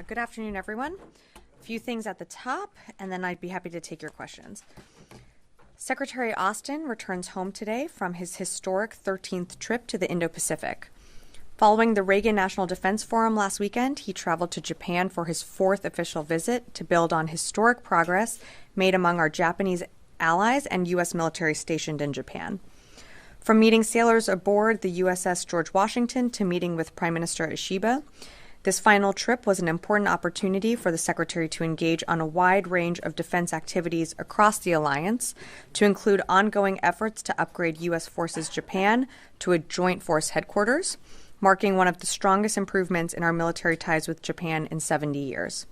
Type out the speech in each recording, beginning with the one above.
Good afternoon, everyone. A few things at the top, and then I'd be happy to take your questions. Secretary Austin returns home today from his historic 13th trip to the Indo-Pacific. Following the Reagan National Defense Forum last weekend, he traveled to Japan for his fourth official visit to build on historic progress made among our Japanese allies and U.S. military stationed in Japan. From meeting sailors aboard the USS George Washington to meeting with Prime Minister Ishiba, this final trip was an important opportunity for the Secretary to engage on a wide range of defense activities across the alliance, to include ongoing efforts to upgrade U.S. Forces Japan to a joint force headquarters, marking one of the strongest improvements in our military ties with Japan in 70 years.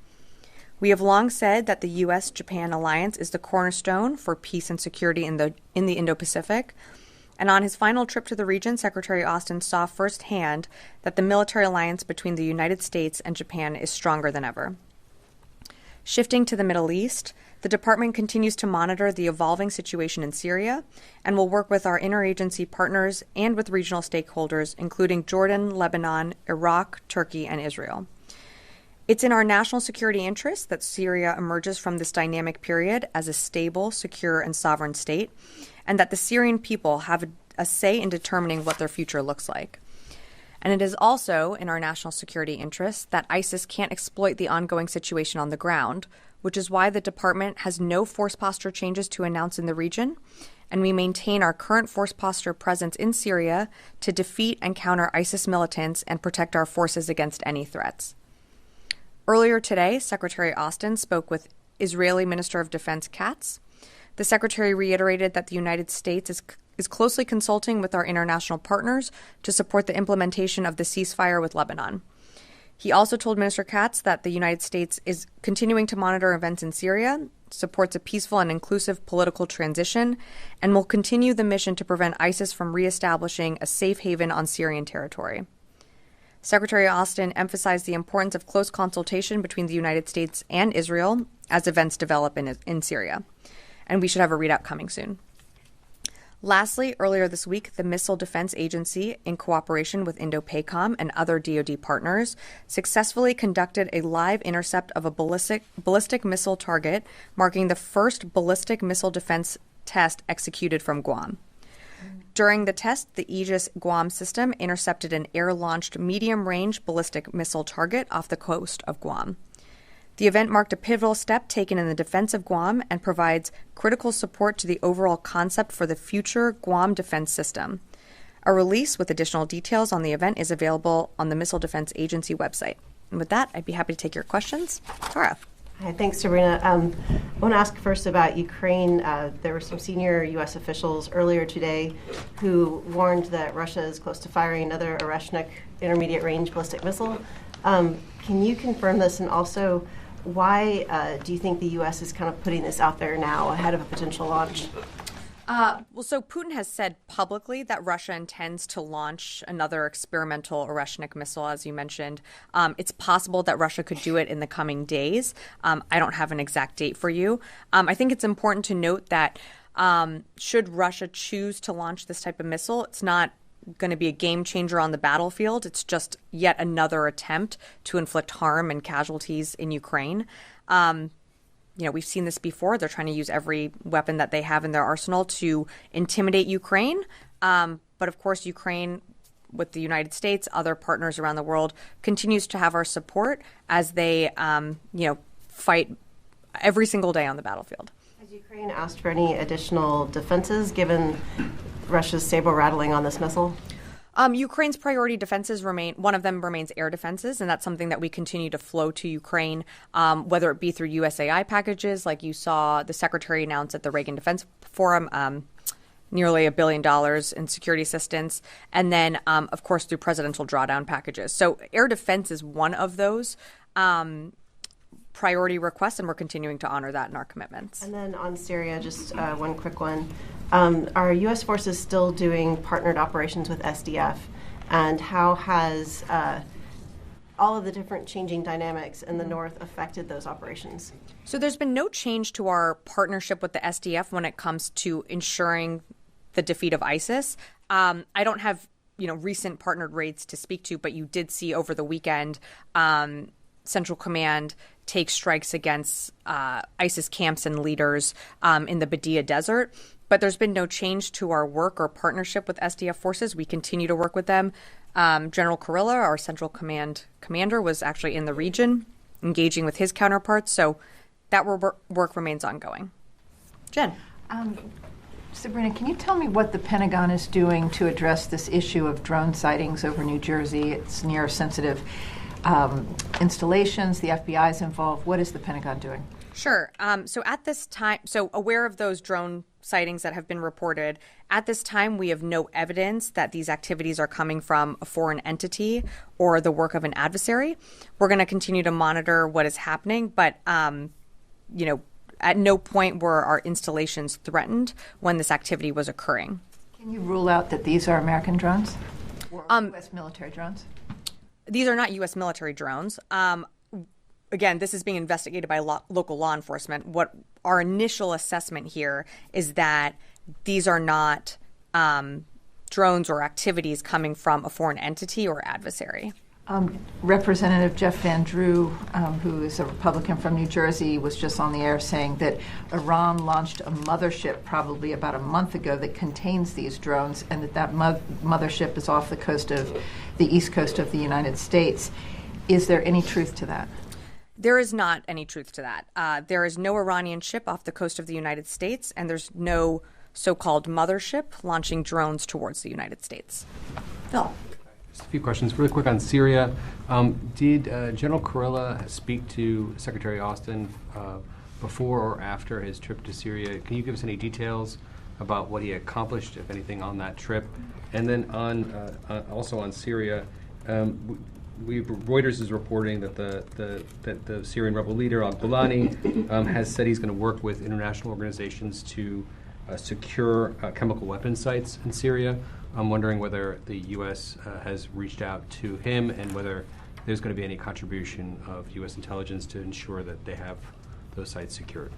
We have long said that the U.S.-Japan alliance is the cornerstone for peace and security in the Indo-Pacific. And on his final trip to the region, Secretary Austin saw firsthand that the military alliance between the United States and Japan is stronger than ever. Shifting to the Middle East, the department continues to monitor the evolving situation in Syria and will work with our interagency partners and with regional stakeholders, including Jordan, Lebanon, Iraq, Turkey, and Israel. It's in our national security interest that Syria emerges from this dynamic period as a stable, secure, and sovereign state, and that the Syrian people have a say in determining what their future looks like. And it is also in our national security interest that ISIS can't exploit the ongoing situation on the ground, which is why the department has no force posture changes to announce in the region, and we maintain our current force posture presence in Syria to defeat and counter ISIS militants and protect our forces against any threats. Earlier today, Secretary Austin spoke with Israeli Minister of Defense Katz. The Secretary reiterated that the United States is closely consulting with our international partners to support the implementation of the ceasefire with Lebanon. He also told Minister Katz that the United States is continuing to monitor events in Syria, supports a peaceful and inclusive political transition, and will continue the mission to prevent ISIS from reestablishing a safe haven on Syrian territory. Secretary Austin emphasized the importance of close consultation between the United States and Israel as events develop in Syria. And we should have a readout coming soon. Lastly, earlier this week, the Missile Defense Agency, in cooperation with Indo-PACOM and other DoD partners, successfully conducted a live intercept of a ballistic missile target, marking the first ballistic missile defense test executed from Guam. During the test, the Aegis Guam system intercepted an air-launched medium-range ballistic missile target off the coast of Guam. The event marked a pivotal step taken in the defense of Guam and provides critical support to the overall concept for the future Guam defense system. A release with additional details on the event is available on the Missile Defense Agency website. And with that, I'd be happy to take your questions. Tara. Hi, thanks, Sabrina. I want to ask first about Ukraine. There were some senior U.S. officials earlier today who warned that Russia is close to firing another Oreshnik intermediate-range ballistic missile. Can you confirm this, and also why do you think the U.S. is kind of putting this out there now ahead of a potential launch? So Putin has said publicly that Russia intends to launch another experimental Oreshnik missile, as you mentioned. It's possible that Russia could do it in the coming days. I don't have an exact date for you. I think it's important to note that should Russia choose to launch this type of missile, it's not going to be a game changer on the battlefield. It's just yet another attempt to inflict harm and casualties in Ukraine. We've seen this before. They're trying to use every weapon that they have in their arsenal to intimidate Ukraine. But of course, Ukraine, with the United States, other partners around the world, continues to have our support as they, fight every single day on the battlefield. Has Ukraine asked for any additional defenses given Russia's saber-rattling on this missile? Ukraine's priority defenses one of them remains air defenses, and that's something that we continue to flow to Ukraine, whether it be through USAI packages, like you saw the Secretary announce at the Reagan Defense Forum, nearly $1 billion in security assistance, and then, of course, through presidential drawdown packages. So air defense is one of those priority requests, and we're continuing to honor that in our commitments. And then on Syria, just one quick one. Are U.S. forces still doing partnered operations with SDF? And how has all of the different changing dynamics in the north affected those operations? So there's been no change to our partnership with the SDF when it comes to ensuring the defeat of ISIS. I don't have recent partnered raids to speak to, but you did see over the weekend Central Command take strikes against ISIS camps and leaders in the Badia Desert. But there's been no change to our work or partnership with SDF forces. We continue to work with them. General Kurilla, our Central Command commander, was actually in the region engaging with his counterparts. So that work remains ongoing. Jen. Sabrina, can you tell me what the Pentagon is doing to address this issue of drone sightings over New Jersey? It's near sensitive installations. The FBI is involved. What is the Pentagon doing? Sure. So at this time, aware of those drone sightings that have been reported, at this time we have no evidence that these activities are coming from a foreign entity or the work of an adversary. We're going to continue to monitor what is happening, but at no point were our installations threatened when this activity was occurring. Can you rule out that these are American drones or U.S. military drones? These are not U.S. military drones. Again, this is being investigated by local law enforcement. What our initial assessment here is that these are not drones or activities coming from a foreign entity or adversary. Representative Jeff Van Drew, who is a Republican from New Jersey, was just on the air saying that Iran launched a mothership probably about a month ago that contains these drones, and that mothership is off the east coast of the United States. Is there any truth to that? There is not any truth to that. There is no Iranian ship off the coast of the United States, and there's no so-called mothership launching drones towards the United States. Phil. Just a few questions really quick on Syria. Did General Kurilla speak to Secretary Austin before or after his trip to Syria? Can you give us any details about what he accomplished, if anything, on that trip? And then also on Syria, Reuters is reporting that the Syrian rebel leader al-Golani has said he's going to work with international organizations to secure chemical weapons sites in Syria. I'm wondering whether the U.S. has reached out to him and whether there's going to be any contribution of U.S. intelligence to ensure that they have those sites secured.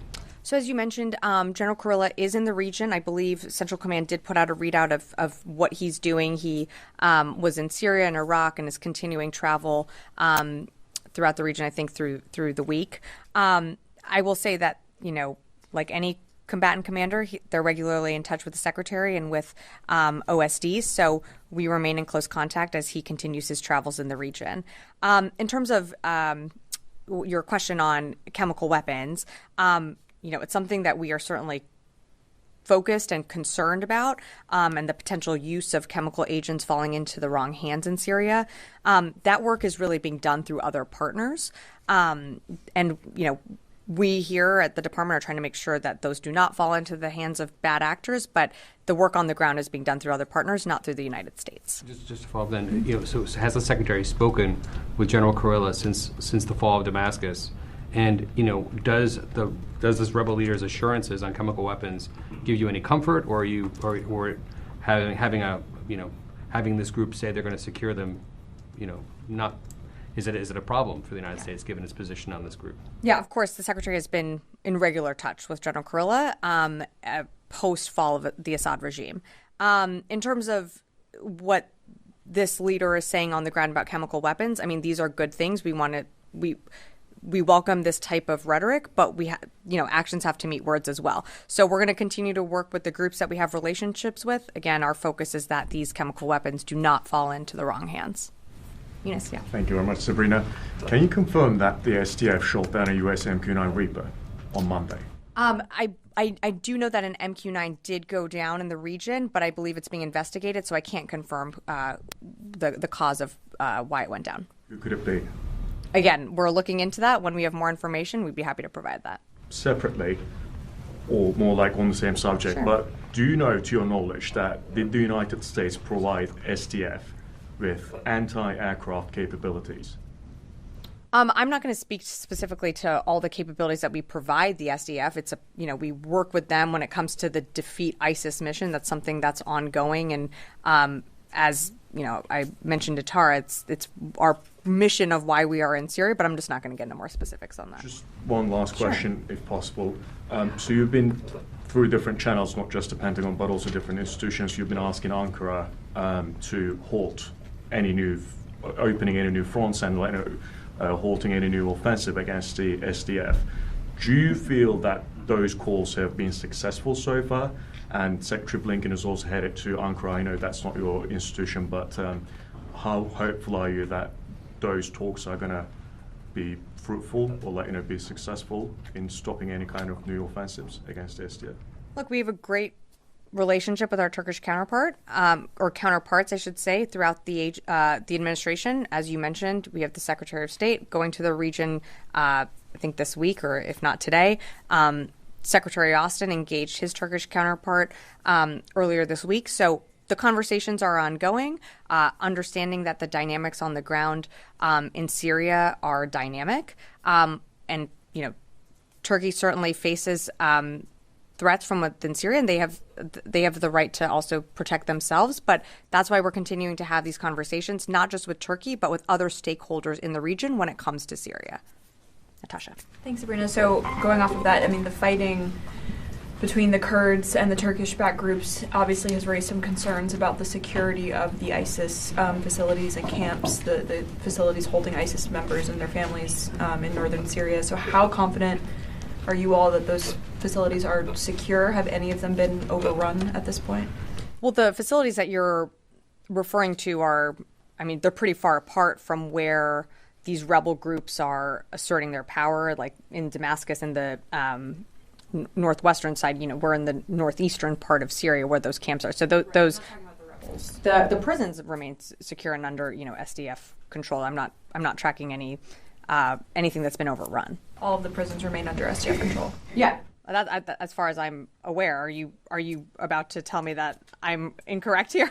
So as you mentioned, General Kurilla is in the region. I believe Central Command did put out a readout of what he's doing. He was in Syria and Iraq and is continuing travel throughout the region, I think, through the week. I will say that, like any combatant commander, they're regularly in touch with the secretary and with OSD, so we remain in close contact as he continues his travels in the region. In terms of your question on chemical weapons, it's something that we are certainly focused and concerned about, and the potential use of chemical agents falling into the wrong hands in Syria. That work is really being done through other partners, we here at the department are trying to make sure that those do not fall into the hands of bad actors, but the work on the ground is being done through other partners, not through the United States. Just to follow up then, so has the secretary spoken with General Kurilla since the fall of Damascus? And does this rebel leader's assurances on chemical weapons give you any comfort, or are you or having this group say they're going to secure them, not? Is it a problem for the United States given its position on this group? Yeah, of course. The secretary has been in regular touch with General Kurilla post-fall of the Assad regime. In terms of what this leader is saying on the ground about chemical weapons, I mean, these are good things. We welcome this type of rhetoric, but actions have to meet words as well. So we're going to continue to work with the groups that we have relationships with. Again, our focus is that these chemical weapons do not fall into the wrong hands. Yes, yeah. Thank you very much, Sabrina. Can you confirm that the SDF shot down a US MQ-9 Reaper on Monday? I do know that an MQ-9 did go down in the region, but I believe it's being investigated, so I can't confirm the cause of why it went down. Who could it be? Again, we're looking into that. When we have more information, we'd be happy to provide that. Separately, or more like on the same subject, Sure. But do you know, to your knowledge, that did the United States provide SDF with anti-aircraft capabilities? I'm not going to speak specifically to all the capabilities that we provide the SDF. It's we work with them when it comes to the defeat ISIS mission. That's something that's ongoing, and as I mentioned to Tara, it's our mission of why we are in Syria. But I'm just not going to get into more specifics on that. Just one last question, if possible. So you've been through different channels, not just the Pentagon, but also different institutions. You've been asking Ankara to halt opening any new fronts and halting any new offensive against the SDF. Do you feel that those calls have been successful so far? And Secretary Blinken is also headed to Ankara. I know that's not your institution, but how hopeful are you that those talks are going to be fruitful or be successful in stopping any kind of new offensives against the SDF? Look, we have a great relationship with our Turkish counterpart, or counterparts, I should say, throughout the administration. As you mentioned, we have the Secretary of State going to the region, I think this week, or if not today. Secretary Austin engaged his Turkish counterpart earlier this week. So the conversations are ongoing, understanding that the dynamics on the ground in Syria are dynamic. And, Turkey certainly faces threats from within Syria, and they have the right to also protect themselves. But that's why we're continuing to have these conversations, not just with Turkey, but with other stakeholders in the region when it comes to Syria. Natasha. Thanks, Sabrina. So going off of that, the fighting between the Kurds and the Turkish-backed groups obviously has raised some concerns about the security of the ISIS facilities and camps, the facilities holding ISIS members and their families in northern Syria. So how confident are you all that those facilities are secure? Have any of them been overrun at this point? Well, the facilities that you're referring to are, they're pretty far apart from where these rebel groups are asserting their power, like in Damascus and the northwestern side. We're in the northeastern part of Syria where those camps are. So those the prisons remain secure and under SDF control. I'm not tracking anything that's been overrun. All of the prisons remain under SDF control. Yeah. As far as I'm aware, are you about to tell me that I'm incorrect here?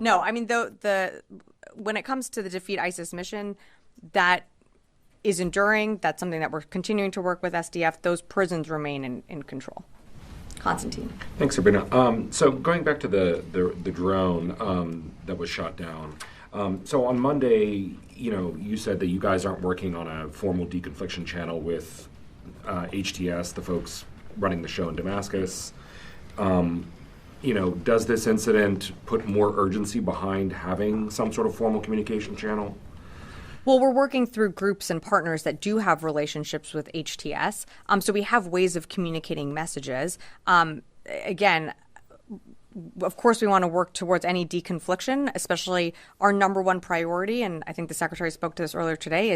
No, when it comes to the Defeat ISIS mission, that is enduring. That's something that we're continuing to work with SDF. Those prisons remain in control. Constantine. Thanks, Sabrina. So going back to the drone that was shot down. So on Monday, you said that you guys aren't working on a formal deconfliction channel with HTS, the folks running the show in Damascus. Does this incident put more urgency behind having some sort of formal communication channel? Well, we're working through groups and partners that do have relationships with HTS. So we have ways of communicating messages. Again, of course, we want to work towards any deconfliction, especially our number one priority, and I think the Secretary spoke to this earlier today,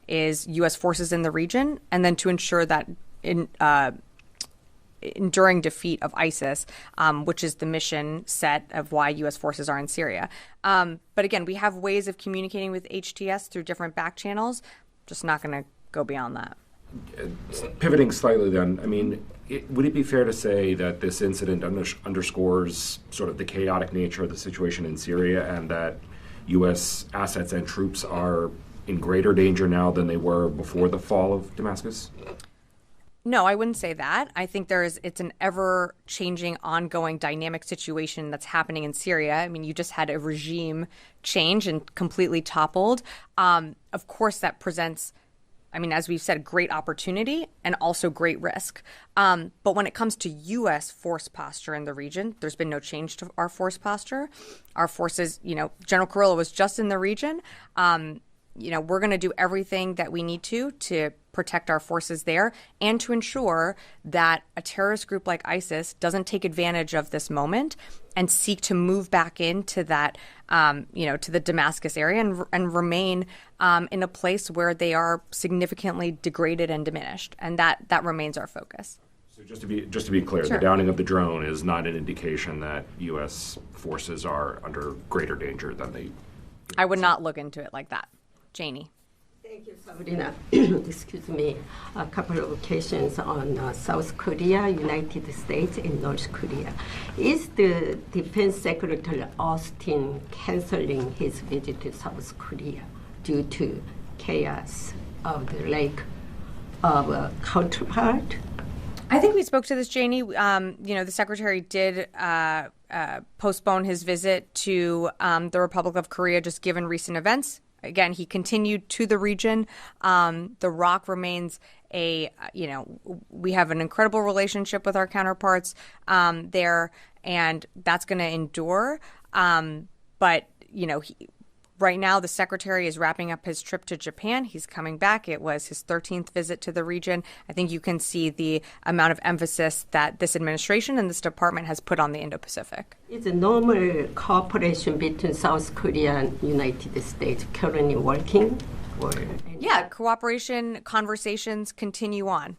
is U.S. forces in the region, and then to ensure that enduring defeat of ISIS, which is the mission set of why U.S. forces are in Syria. But again, we have ways of communicating with HTS through different back channels, just not going to go beyond that. Pivoting slightly then, would it be fair to say that this incident underscores sort of the chaotic nature of the situation in Syria and that U.S. assets and troops are in greater danger now than they were before the fall of Damascus? No, I wouldn't say that. I think it's an ever-changing, ongoing, dynamic situation that's happening in Syria. You just had a regime change and completely toppled. Of course, that presents, as we've said, great opportunity and also great risk. But when it comes to U.S. force posture in the region, there's been no change to our force posture. Our forces, General Kurilla was just in the region. We're going to do everything that we need to protect our forces there and to ensure that a terrorist group like ISIS doesn't take advantage of this moment and seek to move back into that, to the Damascus area and remain in a place where they are significantly degraded and diminished. And that remains our focus. So just to be clear, Sure. The downing of the drone is not an indication that U.S. forces are under greater danger than they. I would not look into it like that. Janie. Thank you, Sabrina. Excuse me. A couple of questions on South Korea, United States, and North Korea. Is the Defense Secretary Austin canceling his visit to South Korea due to chaos of the lack of a counterpart? I think we spoke to this, Janie. The Secretary did postpone his visit to the Republic of Korea, just given recent events. Again, he continued to the region. The ROC remains we have an incredible relationship with our counterparts there, and that's going to endure. But, Right now, the secretary is wrapping up his trip to Japan. He's coming back. It was his 13th visit to the region. I think you can see the amount of emphasis that this administration and this department has put on the Indo-Pacific. Is a normal cooperation between South Korea and United States currently working? Yeah, cooperation conversations continue on.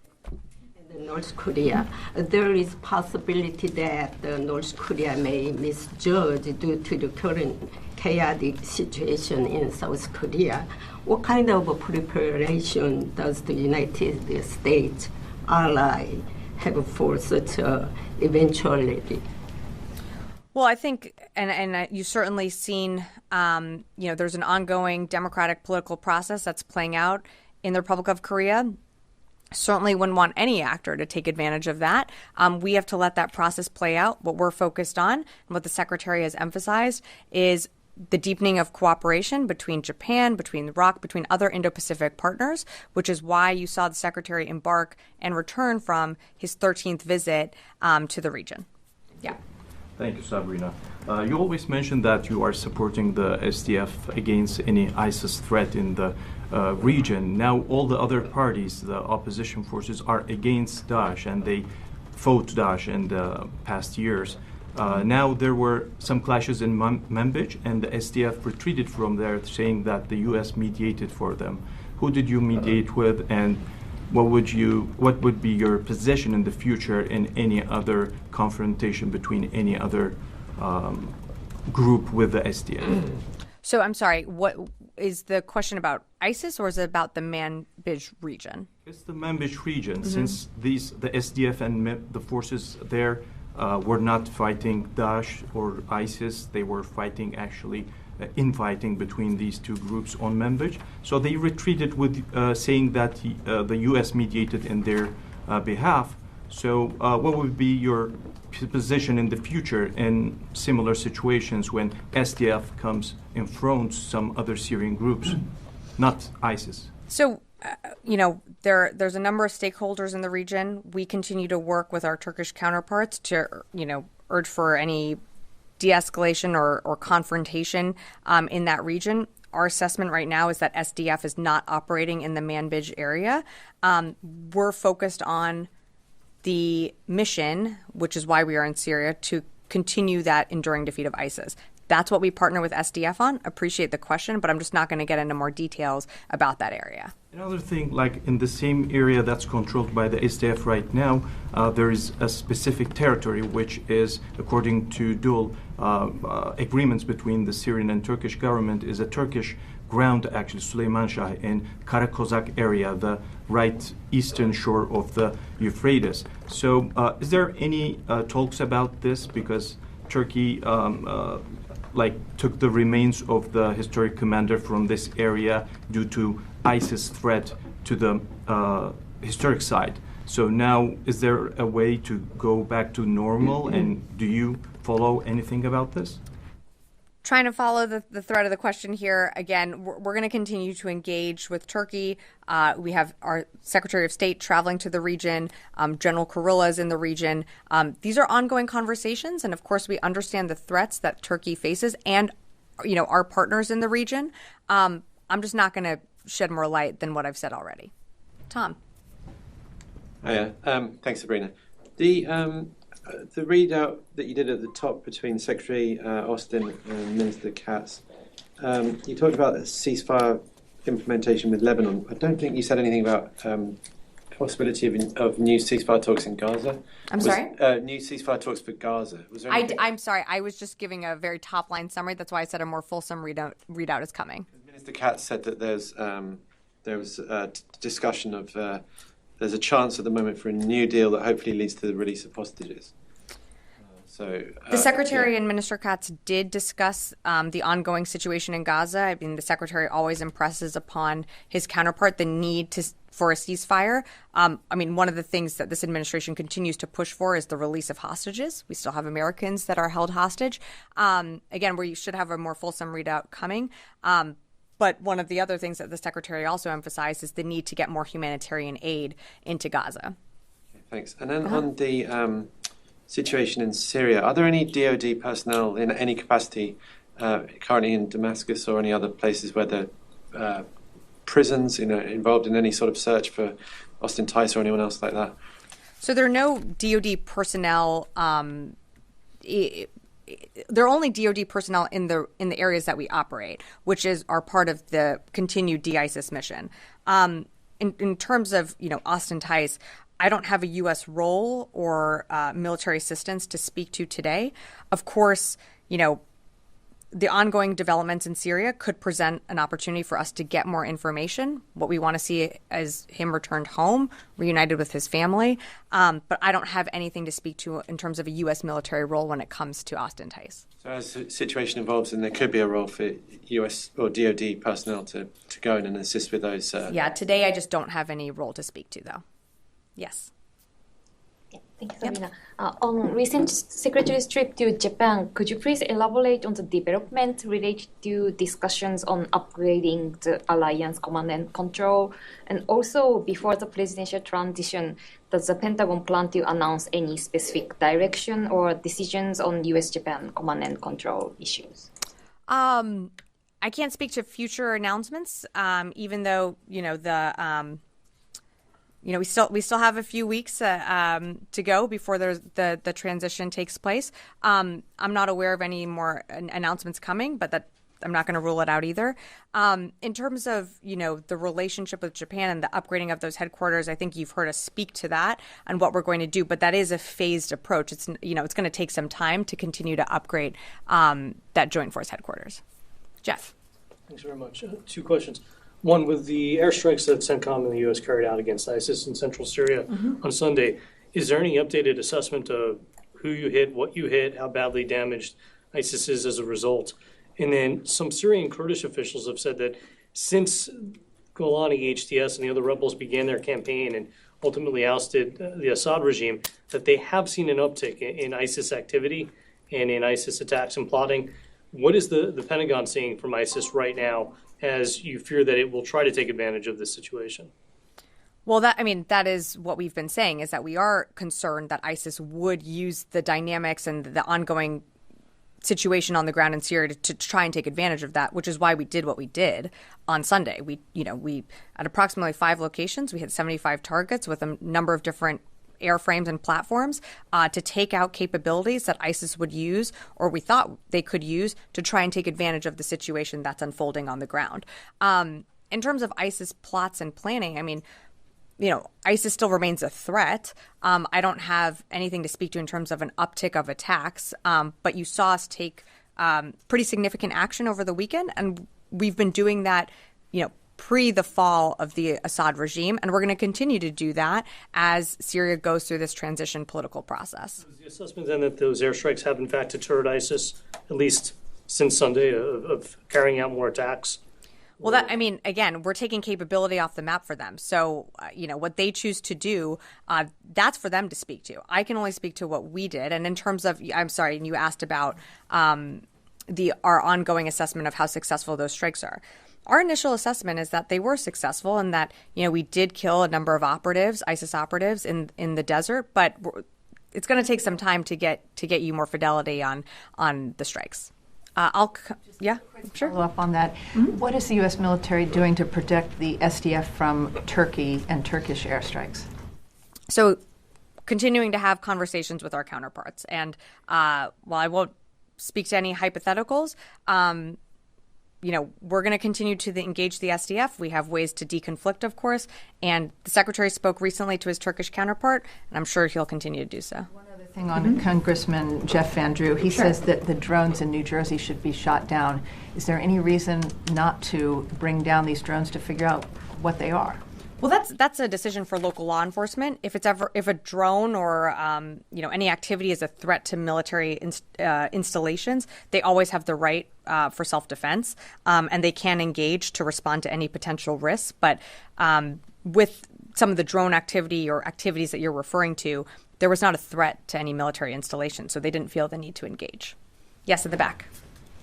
North Korea, there is possibility that North Korea may misjudge due to the current chaotic situation in South Korea. What kind of preparation does the United States ally have for such an eventuality? Well, I think, and you've certainly seen, there's an ongoing democratic political process that's playing out in the Republic of Korea. Certainly wouldn't want any actor to take advantage of that. We have to let that process play out. What we're focused on and what the secretary has emphasized is the deepening of cooperation between Japan, between the ROC, between other Indo-Pacific partners, which is why you saw the secretary embark and return from his 13th visit to the region. Yeah. Thank you, Sabrina. You always mention that you are supporting the SDF against any ISIS threat in the region. Now all the other parties, the opposition forces, are against Daesh, and they fought Daesh in the past years. Now there were some clashes in Manbij, and the SDF retreated from there, saying that the U.S. mediated for them. Who did you mediate with, and what would be your position in the future in any other confrontation between any other group with the SDF? So I'm sorry, what is the question about ISIS, or is it about the Manbij region? It's the Manbij region, since the SDF and the forces there were not fighting Daesh or ISIS. They were fighting actually infighting between these two groups on Manbij. So they retreated with saying that the U.S. mediated in their behalf. So what would be your position in the future in similar situations when SDF comes and fronts some other Syrian groups, not ISIS? So, there's a number of stakeholders in the region. We continue to work with our Turkish counterparts to, urge for any de-escalation or confrontation in that region. Our assessment right now is that SDF is not operating in the Manbij area. We're focused on the mission, which is why we are in Syria, to continue that enduring defeat of ISIS. That's what we partner with SDF on. Appreciate the question, but I'm just not going to get into more details about that area. Another thing, like in the same area that's controlled by the SDF right now, there is a specific territory which is, according to dual agreements between the Syrian and Turkish government, is a Turkish ground, actually, Süleymanşah in Karakozak area, the right eastern shore of the Euphrates. So is there any talks about this? Because Turkey took the remains of the historic commander from this area due to ISIS threat to the historic site. So now, is there a way to go back to normal, and do you follow anything about this? Trying to follow the thread of the question here. Again, we're going to continue to engage with Turkey. We have our Secretary of State traveling to the region. General Kurilla is in the region. These are ongoing conversations, and of course, we understand the threats that Turkey faces, and our partners in the region. I'm just not going to shed more light than what I've said already. Tom. Hiya. Thanks, Sabrina. The readout that you did at the top between Secretary Austin and Minister Katz, you talked about a ceasefire implementation with Lebanon. I don't think you said anything about possibility of new ceasefire talks in Gaza. I'm sorry? New ceasefire talks for Gaza. Was there I'm sorry. I was just giving a very top-line summary. That's why I said a more fulsome readout is coming. Minister Katz said that there was a discussion of there's a chance at the moment for a new deal that hopefully leads to the release of hostages. The Secretary and Minister Katz did discuss the ongoing situation in Gaza. I mean, the Secretary always impresses upon his counterpart the need for a ceasefire. One of the things that this administration continues to push for is the release of hostages. We still have Americans that are held hostage. Again, we should have a more fulsome readout coming. But one of the other things that the Secretary also emphasized is the need to get more humanitarian aid into Gaza. Okay, thanks. And then on the situation in Syria, are there any DoD personnel in any capacity currently in Damascus or any other places where there are prisons, involved in any sort of search for Austin Tice or anyone else like that? So there are no DoD personnel. There are only DoD personnel in the areas that we operate, which are part of the continued de-ISIS mission. In terms of Austin Tice, I don't have a U.S. role or military assistance to speak to today. Of course, the ongoing developments in Syria could present an opportunity for us to get more information. What we want to see is him returned home, reunited with his family. But I don't have anything to speak to in terms of a U.S. military role when it comes to Austin Tice. So as the situation evolves, then there could be a role for U.S. or DoD personnel to go in and assist with those. Yeah, today I just don't have any role to speak to, though. Yes. Thank you, Sabrina. On recent Secretary's trip to Japan, could you please elaborate on the development related to discussions on upgrading the alliance command and control? And also, before the presidential transition, does the Pentagon plan to announce any specific direction or decisions on U.S.-Japan command and control issues? I can't speak to future announcements, even though, we still have a few weeks to go before the transition takes place. I'm not aware of any more announcements coming, but I'm not going to rule it out either. In terms of the relationship with Japan and the upgrading of those headquarters, I think you've heard us speak to that and what we're going to do. But that is a phased approach. It's it's going to take some time to continue to upgrade that Joint Force headquarters. Jeff. Thanks very much. Two questions. One, with the airstrikes that CENTCOM and the U.S. carried out against ISIS in central Syria on Sunday, is there any updated assessment of who you hit, what you hit, how badly damaged ISIS is as a result? And then some Syrian Kurdish officials have said that since Golani, HTS, and the other rebels began their campaign and ultimately ousted the Assad regime, that they have seen an uptick in ISIS activity and in ISIS attacks and plotting. What is the Pentagon seeing from ISIS right now as you fear that it will try to take advantage of this situation? Well, that is what we've been saying, is that we are concerned that ISIS would use the dynamics and the ongoing situation on the ground in Syria to try and take advantage of that, which is why we did what we did on Sunday. We at approximately 5 locations, we had 75 targets with a number of different airframes and platforms to take out capabilities that ISIS would use, or we thought they could use, to try and take advantage of the situation that's unfolding on the ground. In terms of ISIS plots and planning, ISIS still remains a threat. I don't have anything to speak to in terms of an uptick of attacks, but you saw us take pretty significant action over the weekend, and we've been doing that, pre the fall of the Assad regime, and we're going to continue to do that as Syria goes through this transition political process. Is the assessment then that those airstrikes have in fact deterred ISIS, at least since Sunday, of carrying out more attacks? Well, again, we're taking capability off the map for them. So, what they choose to do, that's for them to speak to. I can only speak to what we did. And in terms of, I'm sorry, and you asked about our ongoing assessment of how successful those strikes are. Our initial assessment is that they were successful and that, we did kill a number of operatives, ISIS operatives in the desert, but it's going to take some time to get you more fidelity on the strikes. Sure. Follow up on that. Mm-hmm. What is the U.S. military doing to protect the SDF from Turkey and Turkish airstrikes? So continuing to have conversations with our counterparts. And while I won't speak to any hypotheticals, we're going to continue to engage the SDF. We have ways to deconflict, of course. And the Secretary spoke recently to his Turkish counterpart, and I'm sure he'll continue to do so. One other thing on Congressman Jeff Van Drew. He says that the drones in New Jersey should be shot down. Is there any reason not to bring down these drones to figure out what they are? Well, that's a decision for local law enforcement. If a drone or any activity is a threat to military installations, they always have the right for self-defense, and they can engage to respond to any potential risks. But with some of the drone activity or activities that you're referring to, there was not a threat to any military installation, so they didn't feel the need to engage. Yes, in the back.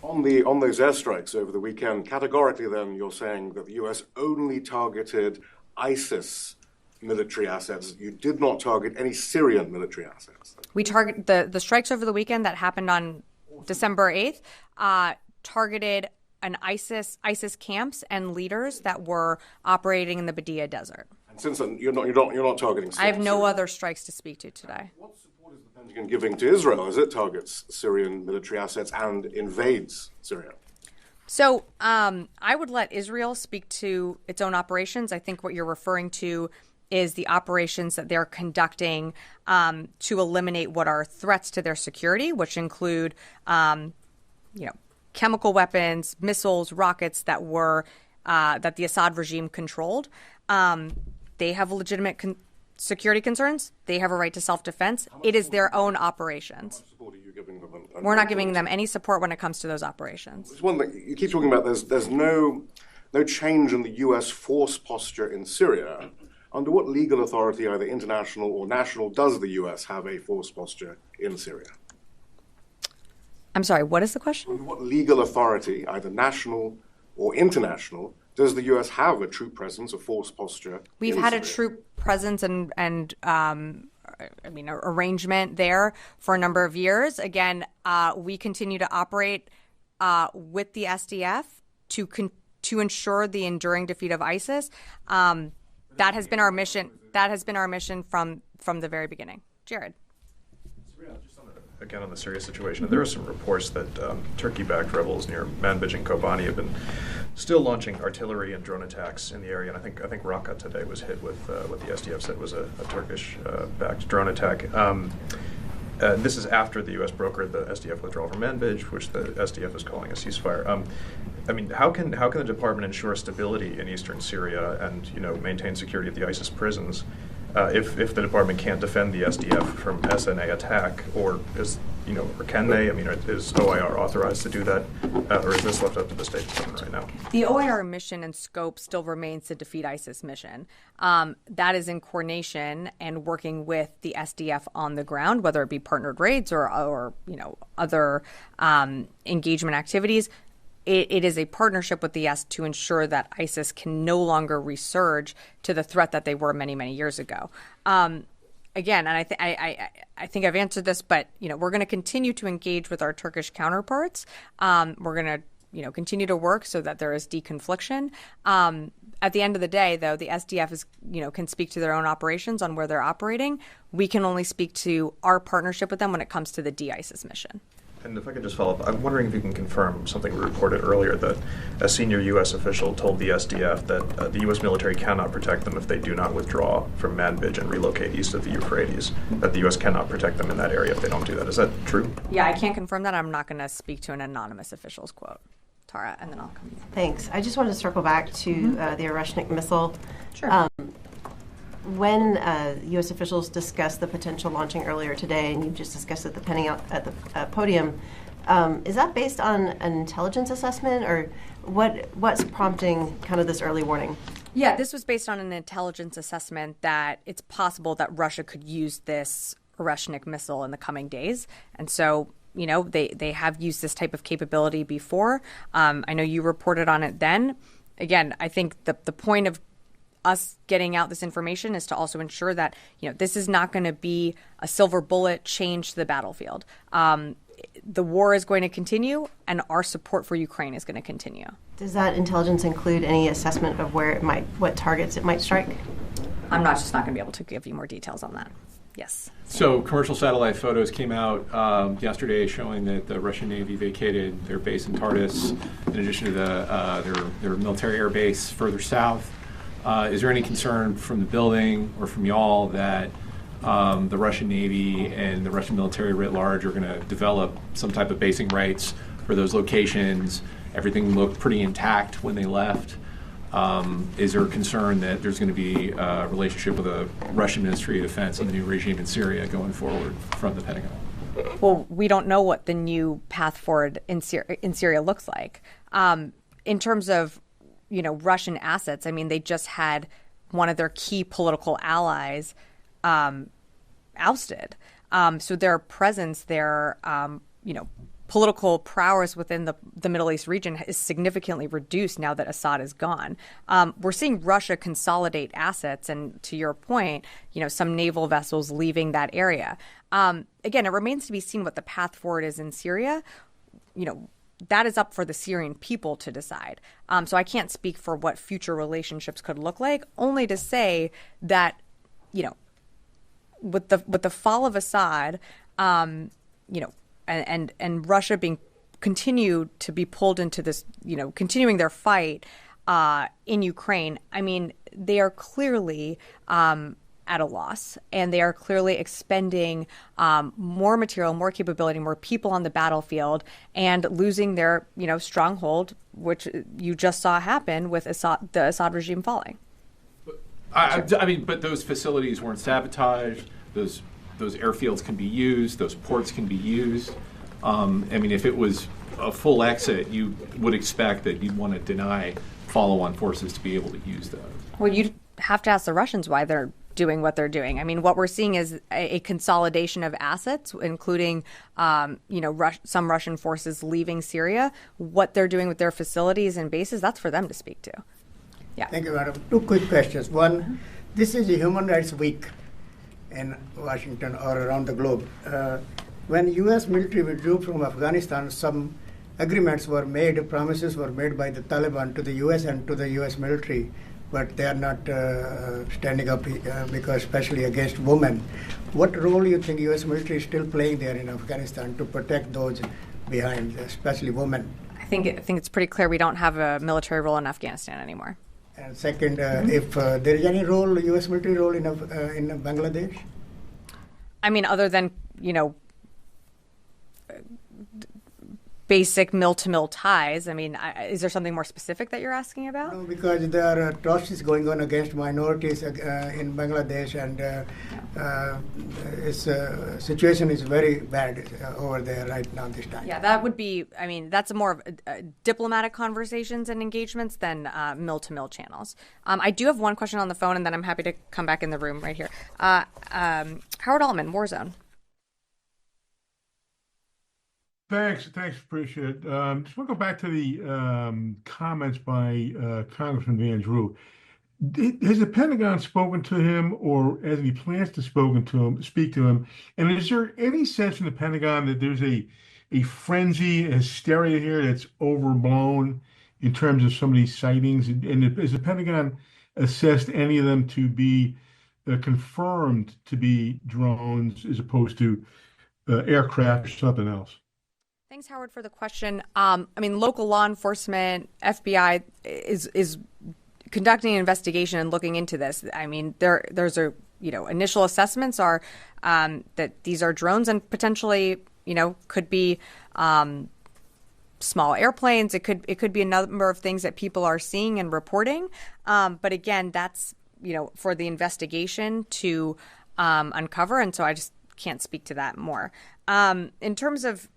On those airstrikes over the weekend, categorically, then you're saying that the U.S. only targeted ISIS military assets. You did not target any Syrian military assets. We target the strikes over the weekend that happened on December 8th targeted an ISIS camps and leaders that were operating in the Badia Desert. And since then, you're not targeting Syria. I have no other strikes to speak to today. What support is the Pentagon giving to Israel as it targets Syrian military assets and invades Syria? So I would let Israel speak to its own operations. I think what you're referring to is the operations that they're conducting to eliminate what are threats to their security, which include, chemical weapons, missiles, rockets that were that the Assad regime controlled. They have legitimate security concerns. They have a right to self-defense. It is their own operations. How much support are you giving them? We're not giving them any support when it comes to those operations. There's one thing you keep talking about. There's no change in the U.S. force posture in Syria. Under what legal authority, either international or national, does the U.S. have a force posture in Syria? I'm sorry, what is the question? Under what legal authority, either national or international, does the U.S. have a troop presence, a force posture? We've had a troop presence and arrangement there for a number of years. Again, we continue to operate with the SDF to ensure the enduring defeat of ISIS. That has been our mission. That has been our mission from the very beginning. Jared. Again, on the Syria situation, there are some reports that Turkey-backed rebels near Manbij and Kobani have been still launching artillery and drone attacks in the area. And I think Raqqa today was hit with what the SDF said was a Turkish-backed drone attack. This is after the U.S. brokered the SDF withdrawal from Manbij, which the SDF is calling a ceasefire. How can the department ensure stability in eastern Syria and maintain security at the ISIS prisons if the department can't defend the SDF from SNA attack, or can they? Is OIR authorized to do that, or is this left up to the State Department right now? The OIR mission and scope still remains the Defeat ISIS mission. That is in coordination and working with the SDF on the ground, whether it be partnered raids or other engagement activities. It is a partnership with the S to ensure that ISIS can no longer resurge to the threat that they were many, many years ago. Again, and I think I've answered this, but we're going to continue to engage with our Turkish counterparts. We're going to continue to work so that there is deconfliction. At the end of the day, though, the SDF can speak to their own operations on where they're operating. We can only speak to our partnership with them when it comes to the de-ISIS mission. And if I could just follow up, I'm wondering if you can confirm something we reported earlier, that a senior U.S. official told the SDF that the U.S. military cannot protect them if they do not withdraw from Manbij and relocate east of the Euphrates, that the U.S. cannot protect them in that area if they don't do that. Is that true? Yeah, I can't confirm that. I'm not going to speak to an anonymous official's quote. Tara, and then I'll come to you. Thanks. I just wanted to circle back to the Oreshnik missile. Sure. When U.S. officials discussed the potential launching earlier today, and you just discussed it at the podium, is that based on an intelligence assessment, or what's prompting kind of this early warning? Yeah, this was based on an intelligence assessment that it's possible that Russia could use this Oreshnik missile in the coming days, and so they have used this type of capability before. I know you reported on it then. Again, I think the point of us getting out this information is to also ensure that this is not going to be a silver bullet change to the battlefield. The war is going to continue, and our support for Ukraine is going to continue. Does that intelligence include any assessment of what targets it might strike? I'm just not going to be able to give you more details on that. Yes. So commercial satellite photos came out yesterday showing that the Russian Navy vacated their base in Tartus, in addition to their military air base further south. Is there any concern from the building or from y'all that the Russian Navy and the Russian military writ large are going to develop some type of basing rights for those locations? Everything looked pretty intact when they left. Is there a concern that there's going to be a relationship with the Russian Ministry of Defense and the new regime in Syria going forward from the Pentagon? Well, we don't know what the new path forward in Syria looks like. In terms of Russian assets, they just had one of their key political allies ousted. So their presence, their political prowess within the Middle East region is significantly reduced now that Assad is gone. We're seeing Russia consolidate assets, and to your point, some naval vessels leaving that area. Again, it remains to be seen what the path forward is in Syria. that is up for the Syrian people to decide. So I can't speak for what future relationships could look like, only to say that, with the fall of Assad, and Russia continue to be pulled into this, continuing their fight in Ukraine. I mean, they are clearly at a loss, and they are clearly expending more material, more capability, more people on the battlefield, and losing their, stronghold, which you just saw happen with the Assad regime falling. I mean, but those facilities weren't sabotaged. Those airfields can be used. Those ports can be used. I mean, if it was a full exit, you would expect that you'd want to deny follow-on forces to be able to use those. Well, you'd have to ask the Russians why they're doing what they're doing. I mean, what we're seeing is a consolidation of assets, including, some Russian forces leaving Syria. What they're doing with their facilities and bases, that's for them to speak to. Yeah. Thank you, madam. Two quick questions. One, this is a Human Rights Week in Washington or around the globe. When U.S. military withdrew from Afghanistan, some agreements were made, promises were made by the Taliban to the U.S. and to the U.S. military, but they are not standing up because especially against women. What role do you think U.S. military is still playing there in Afghanistan to protect those behind, especially women? I think it's pretty clear we don't have a military role in Afghanistan anymore. And second, if there is any role, U.S. military role in Bangladesh? I mean, other than, basic mill-to-mill ties. I mean, is there something more specific that you're asking about? No, because there are atrocities going on against minorities in Bangladesh, and its situation is very bad over there right now this time. Yeah, that would be, I mean, that's more of diplomatic conversations and engagements than mill-to-mill channels. I do have one question on the phone, and then I'm happy to come back in the room right here. Howard Altman, Warzone. Thanks, appreciate it. Just want to go back to the comments by Congressman Van Drew. Has the Pentagon spoken to him, or has any plans to speak to him? And is there any sense in the Pentagon that there's a frenzy, a hysteria here that's overblown in terms of some of these sightings? And has the Pentagon assessed any of them to be confirmed to be drones as opposed to aircraft or something else? Thanks, Howard, for the question. I mean, local law enforcement, FBI is conducting an investigation and looking into this. I mean, there's initial assessments are that these are drones and potentially, could be small airplanes. It could be a number of things that people are seeing and reporting. But again, that's, for the investigation to uncover. And so I just can't speak to that more. In terms of,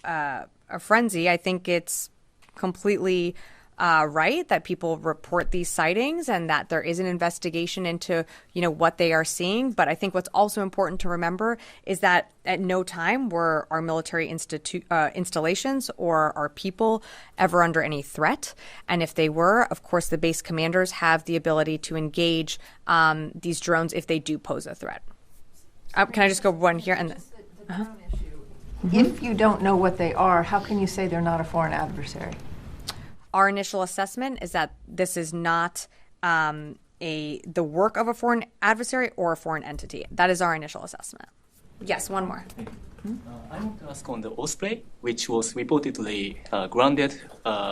a frenzy, I think it's completely right that people report these sightings and that there is an investigation into, what they are seeing. But I think what's also important to remember is that at no time were our military installations or our people ever under any threat. And if they were, of course, the base commanders have the ability to engage these drones if they do pose a threat. Can I just go one here? And If you don't know what they are, how can you say they're not a foreign adversary? Our initial assessment is that this is not the work of a foreign adversary or a foreign entity. That is our initial assessment. Yes, one more. I want to ask on the Osprey, which was reportedly grounded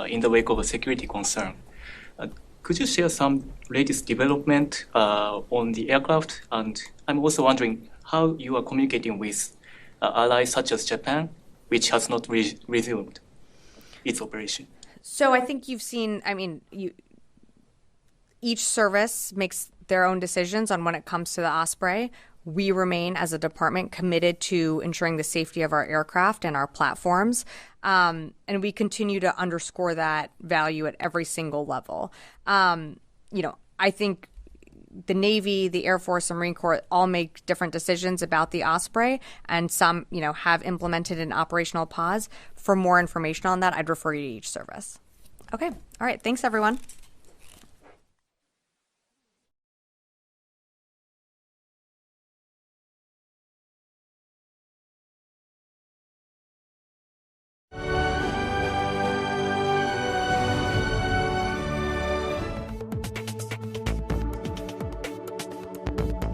in the wake of a security concern. Could you share some latest development on the aircraft? And I'm also wondering how you are communicating with allies such as Japan, which has not resumed its operation. So I think you've seen, each service makes their own decisions on when it comes to the Osprey. We remain, as a department, committed to ensuring the safety of our aircraft and our platforms. And we continue to underscore that value at every single level. I think the Navy, the Air Force, and Marine Corps all make different decisions about the Osprey, and some, have implemented an operational pause. For more information on that, I'd refer you to each service. Okay. All right. Thanks, everyone. Bye.